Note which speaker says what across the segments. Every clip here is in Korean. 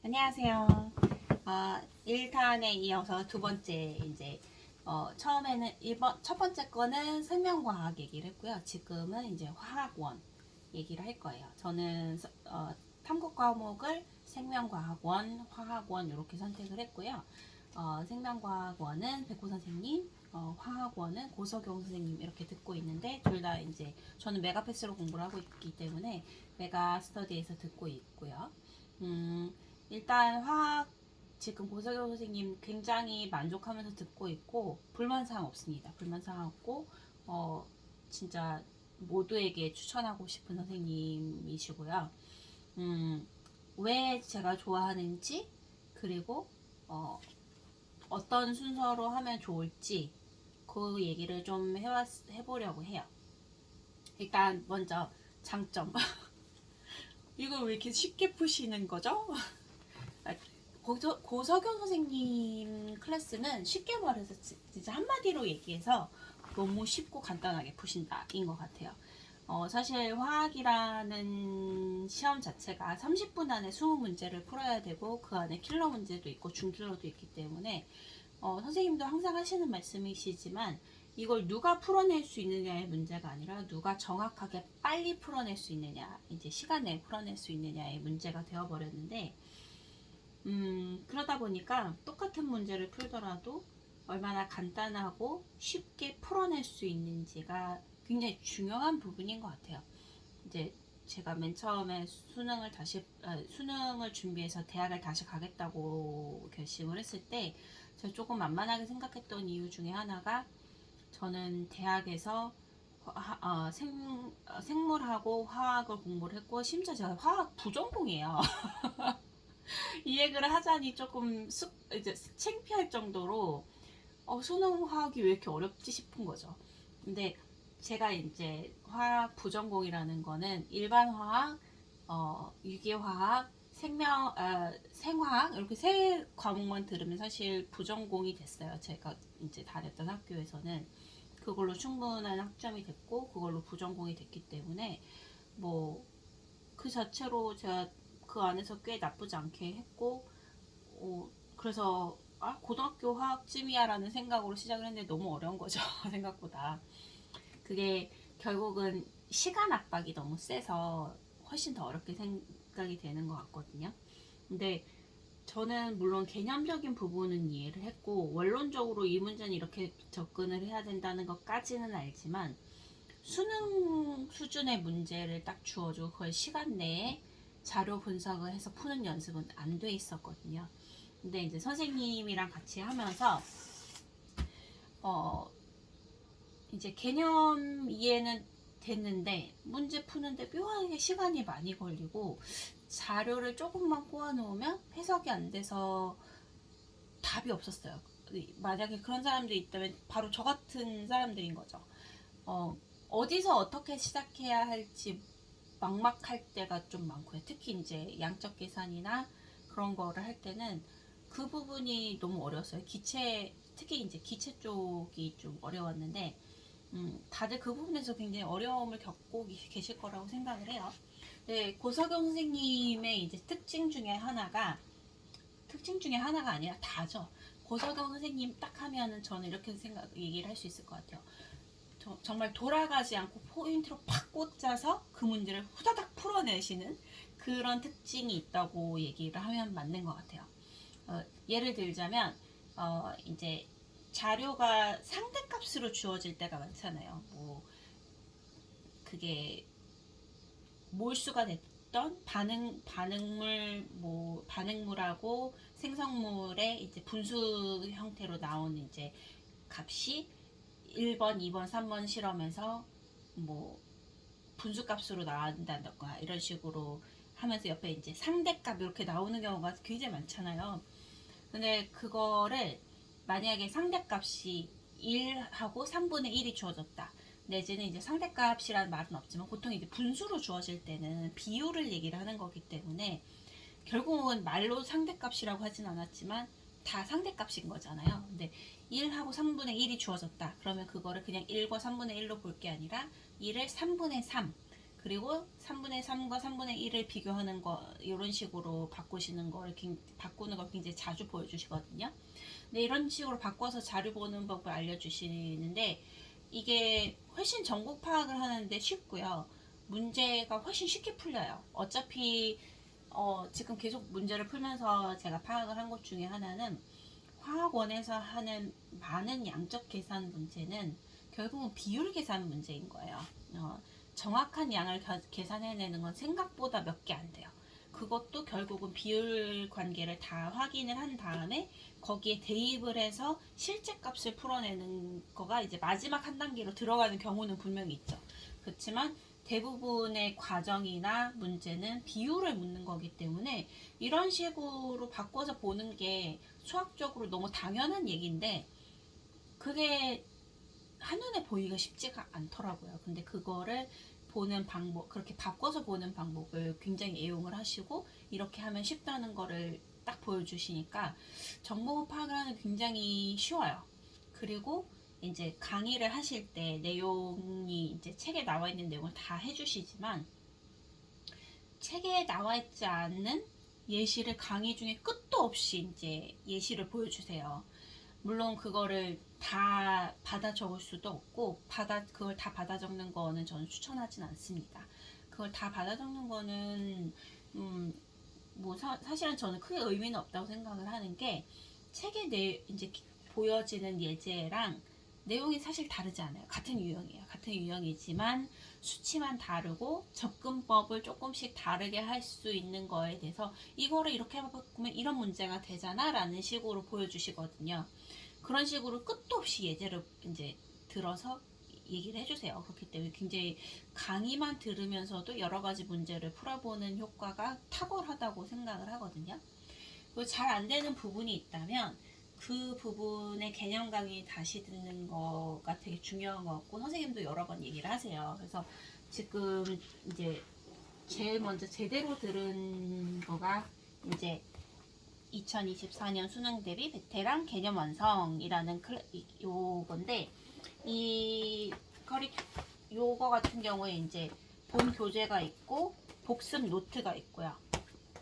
Speaker 1: 안녕하세요. 1탄에 이어서 두 번째 처음에는 첫 번째 거는 생명과학 얘기를 했고요. 지금은 이제 화학원 얘기를 할 거예요. 저는 탐구 과목을 생명과학원, 화학원 이렇게 선택을 했고요. 생명과학원은 백호 선생님, 화학원은 고석용 선생님 이렇게 듣고 있는데 둘 다 이제 저는 메가패스로 공부를 하고 있기 때문에 메가 스터디에서 듣고 있고요. 일단 화학 지금 고석영 선생님 굉장히 만족하면서 듣고 있고 불만사항 없습니다. 불만사항 없고 진짜 모두에게 추천하고 싶은 선생님이시고요. 왜 제가 좋아하는지 그리고 어떤 순서로 하면 좋을지 그 얘기를 좀 해보려고 해요. 일단 먼저 장점. 이걸 왜 이렇게 쉽게 푸시는 거죠? 고석영 선생님 클래스는 쉽게 말해서 진짜 한마디로 얘기해서 너무 쉽고 간단하게 푸신다인 것 같아요. 사실 화학이라는 시험 자체가 30분 안에 20문제를 풀어야 되고 그 안에 킬러 문제도 있고 중킬러도 있기 때문에 선생님도 항상 하시는 말씀이시지만 이걸 누가 풀어낼 수 있느냐의 문제가 아니라 누가 정확하게 빨리 풀어낼 수 있느냐, 이제 시간 내에 풀어낼 수 있느냐의 문제가 되어버렸는데 그러다 보니까 똑같은 문제를 풀더라도 얼마나 간단하고 쉽게 풀어낼 수 있는지가 굉장히 중요한 부분인 것 같아요. 이제 제가 맨 처음에 수능을 준비해서 대학을 다시 가겠다고 결심을 했을 때 제가 조금 만만하게 생각했던 이유 중에 하나가 저는 대학에서 생물하고 화학을 공부를 했고 심지어 제가 화학 부전공이에요. 이 얘기를 하자니 조금 이제 창피할 정도로 수능 화학이 왜 이렇게 어렵지 싶은 거죠. 근데 제가 이제 화학 부전공이라는 거는 일반 화학, 유기화학, 생화학 이렇게 세 과목만 들으면 사실 부전공이 됐어요. 제가 이제 다녔던 학교에서는 그걸로 충분한 학점이 됐고 그걸로 부전공이 됐기 때문에 뭐 그 자체로 제가 그 안에서 꽤 나쁘지 않게 했고 그래서 고등학교 화학쯤이야 라는 생각으로 시작을 했는데 너무 어려운 거죠. 생각보다 그게 결국은 시간 압박이 너무 세서 훨씬 더 어렵게 생각이 되는 것 같거든요. 근데 저는 물론 개념적인 부분은 이해를 했고 원론적으로 이 문제는 이렇게 접근을 해야 된다는 것까지는 알지만 수능 수준의 문제를 딱 주어주고 그걸 시간 내에 자료 분석을 해서 푸는 연습은 안 돼 있었거든요. 근데 이제 선생님이랑 같이 하면서 이제 개념 이해는 됐는데 문제 푸는데 묘하게 시간이 많이 걸리고 자료를 조금만 꼬아놓으면 해석이 안 돼서 답이 없었어요. 만약에 그런 사람들이 있다면 바로 저 같은 사람들인 거죠. 어디서 어떻게 시작해야 할지 막막할 때가 좀 많고요. 특히 이제 양적 계산이나 그런 거를 할 때는 그 부분이 너무 어려웠어요. 특히 이제 기체 쪽이 좀 어려웠는데, 다들 그 부분에서 굉장히 어려움을 겪고 계실 거라고 생각을 해요. 네, 고석영 선생님의 이제 특징 중에 하나가 아니라 다죠. 고석영 선생님 딱 하면은 저는 이렇게 얘기를 할 수 있을 것 같아요. 정말 돌아가지 않고 포인트로 팍 꽂아서 그 문제를 후다닥 풀어내시는 그런 특징이 있다고 얘기를 하면 맞는 것 같아요. 예를 들자면 이제 자료가 상대값으로 주어질 때가 많잖아요. 뭐 그게 몰수가 됐던 반응물하고 생성물의 이제 분수 형태로 나온 이제 값이 1번, 2번, 3번 실험에서 뭐 분수값으로 나온다던가 이런 식으로 하면서 옆에 이제 상대값 이렇게 나오는 경우가 굉장히 많잖아요. 근데 그거를 만약에 상대값이 1하고 3분의 1이 주어졌다. 내지는 이제 상대값이라는 말은 없지만 보통 이제 분수로 주어질 때는 비율을 얘기를 하는 거기 때문에 결국은 말로 상대값이라고 하진 않았지만 다 상대값인 거잖아요. 근데 1하고 3분의 1이 주어졌다. 그러면 그거를 그냥 1과 3분의 1로 볼 게 아니라 1을 3분의 3, 그리고 3분의 3과 3분의 1을 비교하는 거 이런 식으로 바꾸는 걸 굉장히 자주 보여주시거든요. 근데 이런 식으로 바꿔서 자료 보는 법을 알려주시는데 이게 훨씬 전국 파악을 하는데 쉽고요. 문제가 훨씬 쉽게 풀려요. 어차피 지금 계속 문제를 풀면서 제가 파악을 한 것 중에 하나는 화학원에서 하는 많은 양적 계산 문제는 결국은 비율 계산 문제인 거예요. 정확한 양을 계산해내는 건 생각보다 몇 개 안 돼요. 그것도 결국은 비율 관계를 다 확인을 한 다음에 거기에 대입을 해서 실제 값을 풀어내는 거가 이제 마지막 한 단계로 들어가는 경우는 분명히 있죠. 그렇지만 대부분의 과정이나 문제는 비율을 묻는 거기 때문에 이런 식으로 바꿔서 보는 게 수학적으로 너무 당연한 얘기인데 그게 한눈에 보기가 쉽지가 않더라고요. 근데 그거를 보는 방법, 그렇게 바꿔서 보는 방법을 굉장히 애용을 하시고 이렇게 하면 쉽다는 거를 딱 보여주시니까 정보 파악을 하는 게 굉장히 쉬워요. 그리고 이제 강의를 하실 때 내용이 이제 책에 나와 있는 내용을 다 해주시지만 책에 나와 있지 않는 예시를 강의 중에 끝도 없이 이제 예시를 보여주세요. 물론 그거를 다 받아 적을 수도 없고 그걸 다 받아 적는 거는 저는 추천하진 않습니다. 그걸 다 받아 적는 거는 뭐 사실은 저는 크게 의미는 없다고 생각을 하는 게 책에 이제 보여지는 예제랑 내용이 사실 다르지 않아요. 같은 유형이에요. 같은 유형이지만 수치만 다르고 접근법을 조금씩 다르게 할 수 있는 거에 대해서 이거를 이렇게 해보면 이런 문제가 되잖아 라는 식으로 보여주시거든요. 그런 식으로 끝도 없이 예제를 이제 들어서 얘기를 해주세요. 그렇기 때문에 굉장히 강의만 들으면서도 여러 가지 문제를 풀어보는 효과가 탁월하다고 생각을 하거든요. 잘 안 되는 부분이 있다면 그 부분의 개념 강의 다시 듣는 거가 되게 중요한 것 같고 선생님도 여러 번 얘기를 하세요. 그래서 지금 이제 제일 먼저 제대로 들은 거가 이제 2024년 수능 대비 베테랑 개념 완성이라는 요건데 요거 같은 경우에 이제 본 교재가 있고 복습 노트가 있고요.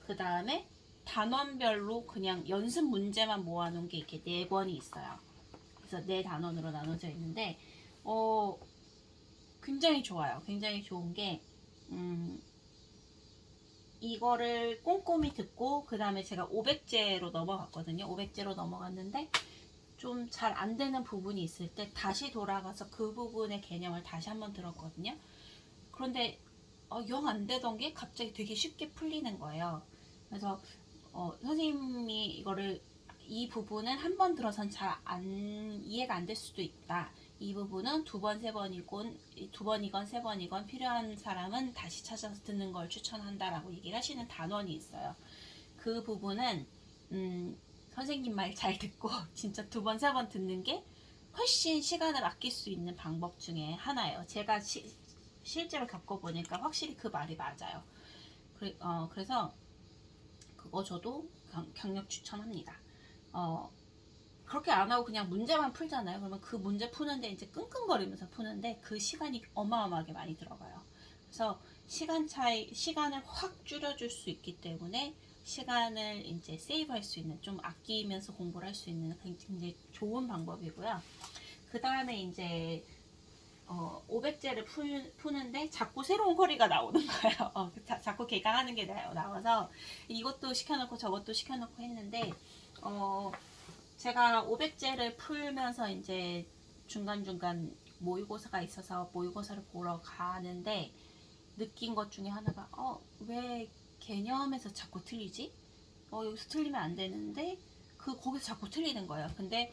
Speaker 1: 그 다음에 단원별로 그냥 연습 문제만 모아놓은 게 이렇게 4권이 있어요. 그래서 4단원으로 나눠져 있는데 굉장히 좋아요. 굉장히 좋은 게 이거를 꼼꼼히 듣고 그 다음에 제가 500제로 넘어갔거든요. 500제로 넘어갔는데 좀 잘 안 되는 부분이 있을 때 다시 돌아가서 그 부분의 개념을 다시 한번 들었거든요. 그런데 영 안 되던 게 갑자기 되게 쉽게 풀리는 거예요. 그래서 선생님이 이 부분은 한 번 들어선 잘 이해가 안 될 수도 있다. 이 부분은 2번, 3번이건 2번이건 3번이건 필요한 사람은 다시 찾아서 듣는 걸 추천한다라고 얘기를 하시는 단원이 있어요. 그 부분은 선생님 말 잘 듣고 진짜 2번, 3번 듣는 게 훨씬 시간을 아낄 수 있는 방법 중에 하나예요. 제가 실제로 겪어보니까 확실히 그 말이 맞아요. 그래서 그거 저도 강력 추천합니다. 그렇게 안 하고 그냥 문제만 풀잖아요. 그러면 그 문제 푸는데 이제 끙끙거리면서 푸는데 그 시간이 어마어마하게 많이 들어가요. 그래서 시간을 확 줄여줄 수 있기 때문에 시간을 이제 세이브할 수 있는, 좀 아끼면서 공부를 할 수 있는 굉장히 좋은 방법이고요. 그 다음에 이제 500제를 푸는데 자꾸 새로운 허리가 나오는 거예요. 자꾸 개강하는 게 나와서 이것도 시켜놓고 저것도 시켜놓고 했는데 제가 500제를 풀면서 이제 중간중간 모의고사가 있어서 모의고사를 보러 가는데 느낀 것 중에 하나가 왜 개념에서 자꾸 틀리지? 여기서 틀리면 안 되는데 거기서 자꾸 틀리는 거예요. 근데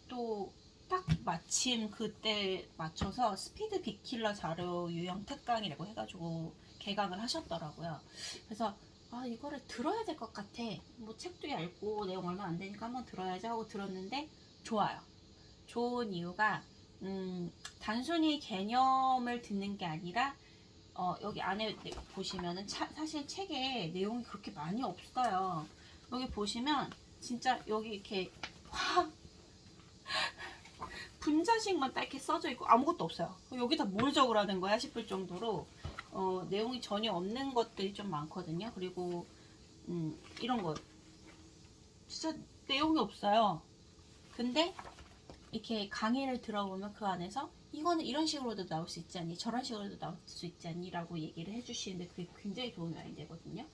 Speaker 1: 또 딱 마침 그때 맞춰서 스피드 빅킬러 자료 유형 특강이라고 해가지고 개강을 하셨더라고요. 그래서 이거를 들어야 될 것 같아. 뭐 책도 얇고 내용 얼마 안 되니까 한번 들어야지 하고 들었는데 좋아요. 좋은 이유가 단순히 개념을 듣는 게 아니라 여기 안에 보시면은 사실 책에 내용이 그렇게 많이 없어요. 여기 보시면 진짜 여기 이렇게 확 분자식만 딱 이렇게 써져 있고 아무것도 없어요. 여기다 뭘 적으라는 거야 싶을 정도로 내용이 전혀 없는 것들이 좀 많거든요. 그리고 이런 거 진짜 내용이 없어요. 근데 이렇게 강의를 들어보면 그 안에서 이거는 이런 식으로도 나올 수 있지 않니? 저런 식으로도 나올 수 있지 않니? 라고 얘기를 해주시는데 그게 굉장히 도움이 많이 되거든요.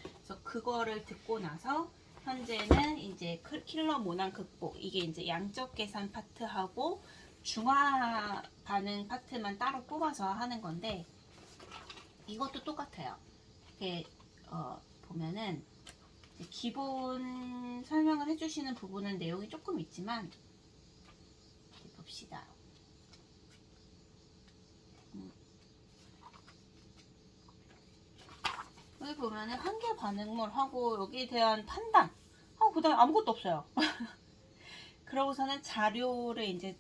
Speaker 1: 그래서 그거를 듣고 나서 현재는 이제 킬러 모난 극복, 이게 이제 양적 계산 파트하고 중화 반응 파트만 따로 뽑아서 하는 건데 이것도 똑같아요. 이렇게 보면은 기본 설명을 해주시는 부분은 내용이 조금 있지만 봅시다. 여기 보면은 한계 반응물 하고 여기에 대한 판단 하고 그 다음에 아무것도 없어요. 그러고서는 자료를 이제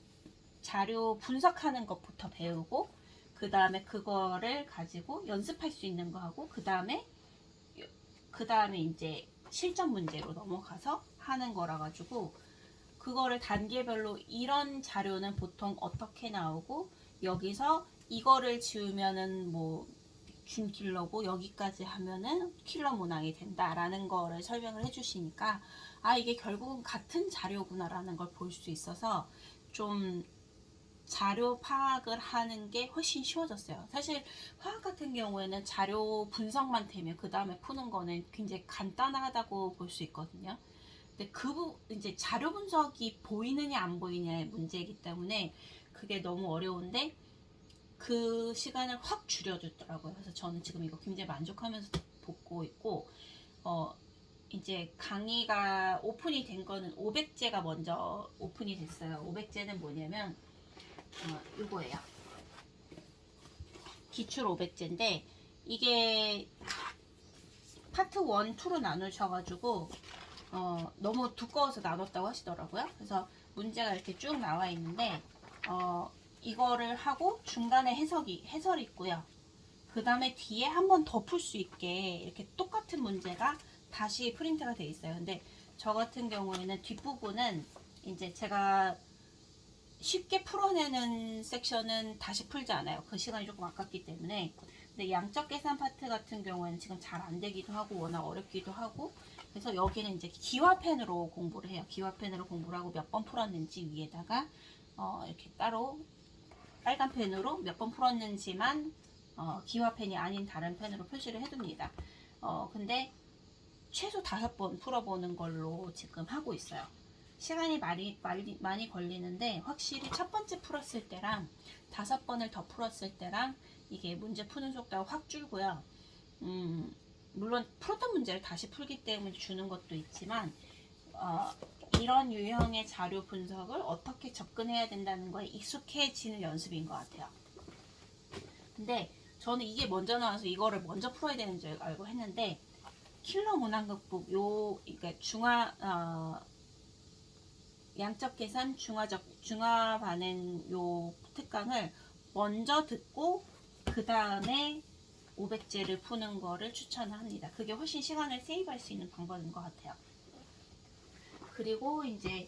Speaker 1: 자료 분석하는 것부터 배우고 그 다음에 그거를 가지고 연습할 수 있는 거 하고 그 다음에 이제 실전 문제로 넘어가서 하는 거라 가지고 그거를 단계별로 이런 자료는 보통 어떻게 나오고 여기서 이거를 지우면은 뭐 준킬러고 여기까지 하면은 킬러 문항이 된다라는 거를 설명을 해주시니까 아 이게 결국은 같은 자료구나라는 걸 볼 수 있어서 좀 자료 파악을 하는 게 훨씬 쉬워졌어요. 사실 화학 같은 경우에는 자료 분석만 되면 그 다음에 푸는 거는 굉장히 간단하다고 볼 수 있거든요. 근데 이제 자료 분석이 보이느냐 안 보이냐의 문제이기 때문에 그게 너무 어려운데 그 시간을 확 줄여줬더라고요. 그래서 저는 지금 이거 굉장히 만족하면서 보고 있고, 이제 강의가 오픈이 된 거는 500제가 먼저 오픈이 됐어요. 500제는 뭐냐면, 이거예요. 기출 500제인데, 이게 파트 1, 2로 나누셔가지고, 너무 두꺼워서 나눴다고 하시더라고요. 그래서 문제가 이렇게 쭉 나와 있는데, 이거를 하고 중간에 해설이 있고요. 그 다음에 뒤에 한 번 더 풀 수 있게 이렇게 똑같은 문제가 다시 프린트가 돼 있어요. 근데 저 같은 경우에는 뒷부분은 이제 제가 쉽게 풀어내는 섹션은 다시 풀지 않아요. 그 시간이 조금 아깝기 때문에. 근데 양적 계산 파트 같은 경우에는 지금 잘 안 되기도 하고 워낙 어렵기도 하고 그래서 여기는 이제 기화펜으로 공부를 해요. 기화펜으로 공부를 하고 몇 번 풀었는지 위에다가 이렇게 따로 빨간 펜으로 몇 번 풀었는지만 기화펜이 아닌 다른 펜으로 표시를 해둡니다. 근데 최소 5번 풀어보는 걸로 지금 하고 있어요. 시간이 많이 걸리는데 확실히 첫 번째 풀었을 때랑 5번을 더 풀었을 때랑 이게 문제 푸는 속도가 확 줄고요. 물론 풀었던 문제를 다시 풀기 때문에 주는 것도 있지만 이런 유형의 자료 분석을 어떻게 접근해야 된다는 거에 익숙해지는 연습인 것 같아요. 근데 저는 이게 먼저 나와서 이거를 먼저 풀어야 되는 줄 알고 했는데 킬러 문항 극복 그러니까 양적 계산 중화 반응 요 특강을 먼저 듣고 그 다음에 500제를 푸는 거를 추천합니다. 그게 훨씬 시간을 세이브할 수 있는 방법인 것 같아요. 그리고 이제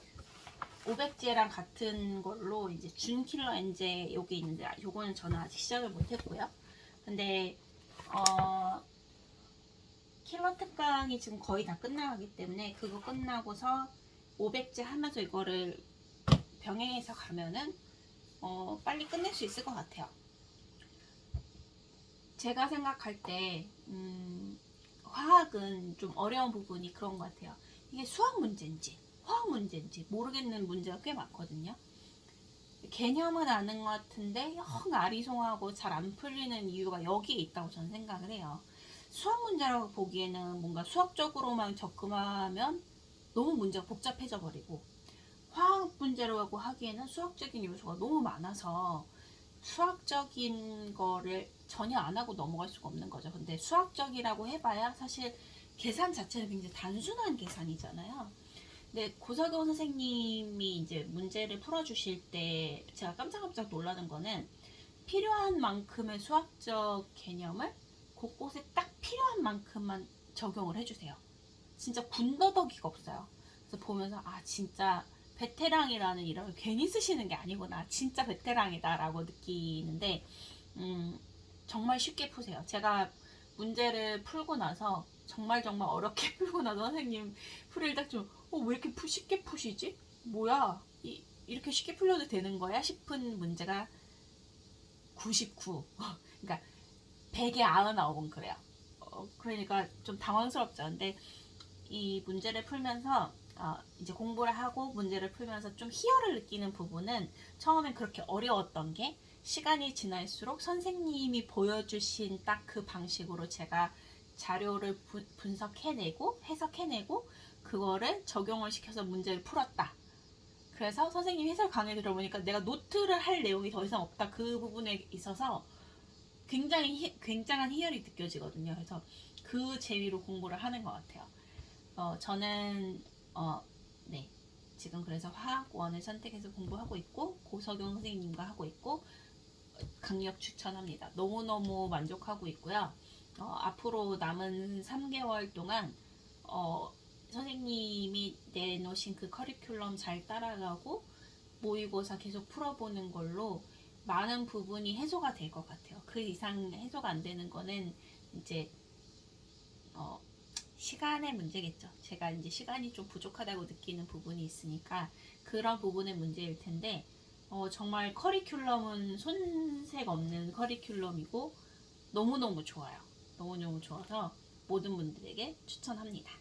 Speaker 1: 500제랑 같은 걸로 이제 준킬러 엔제 여기 있는데 요거는 저는 아직 시작을 못했고요. 근데 킬러 특강이 지금 거의 다 끝나가기 때문에 그거 끝나고서 500제 하면서 이거를 병행해서 가면은 빨리 끝낼 수 있을 것 같아요. 제가 생각할 때 화학은 좀 어려운 부분이 그런 것 같아요. 이게 수학 문제인지 화학 문제인지 모르겠는 문제가 꽤 많거든요. 개념은 아는 것 같은데 영 아리송하고 잘 안 풀리는 이유가 여기에 있다고 저는 생각을 해요. 수학 문제라고 보기에는 뭔가 수학적으로만 접근하면 너무 문제가 복잡해져 버리고 화학 문제라고 하기에는 수학적인 요소가 너무 많아서 수학적인 거를 전혀 안 하고 넘어갈 수가 없는 거죠. 근데 수학적이라고 해봐야 사실 계산 자체는 굉장히 단순한 계산이잖아요. 근데 고사교 선생님이 이제 문제를 풀어주실 때 제가 깜짝깜짝 놀라는 거는 필요한 만큼의 수학적 개념을 곳곳에 딱 필요한 만큼만 적용을 해주세요. 진짜 군더더기가 없어요. 그래서 보면서 아 진짜 베테랑이라는 이름을 괜히 쓰시는 게 아니구나. 진짜 베테랑이다 라고 느끼는데 정말 쉽게 푸세요. 제가 문제를 풀고 나서 정말 어렵게 풀고 나서 선생님 풀을 딱 좀, 왜 이렇게 쉽게 푸시지? 뭐야? 이렇게 쉽게 풀려도 되는 거야? 싶은 문제가 99. 그러니까 100에 99은 그래요. 그러니까 좀 당황스럽죠. 근데 이 문제를 풀면서 이제 공부를 하고 문제를 풀면서 좀 희열을 느끼는 부분은 처음엔 그렇게 어려웠던 게 시간이 지날수록 선생님이 보여주신 딱 그 방식으로 제가 자료를 분석해내고 해석해내고 그거를 적용을 시켜서 문제를 풀었다. 그래서 선생님 해설 강의 들어보니까 내가 노트를 할 내용이 더 이상 없다. 그 부분에 있어서 굉장한 희열이 느껴지거든요. 그래서 그 재미로 공부를 하는 것 같아요. 저는 네, 지금 그래서 화학원을 선택해서 공부하고 있고 고석용 선생님과 하고 있고 강력 추천합니다. 너무너무 만족하고 있고요. 앞으로 남은 3개월 동안 선생님이 내놓으신 그 커리큘럼 잘 따라가고 모의고사 계속 풀어보는 걸로 많은 부분이 해소가 될 것 같아요. 그 이상 해소가 안 되는 거는 이제 시간의 문제겠죠. 제가 이제 시간이 좀 부족하다고 느끼는 부분이 있으니까 그런 부분의 문제일 텐데 정말 커리큘럼은 손색 없는 커리큘럼이고 너무너무 좋아요. 너무너무 좋아서 모든 분들에게 추천합니다.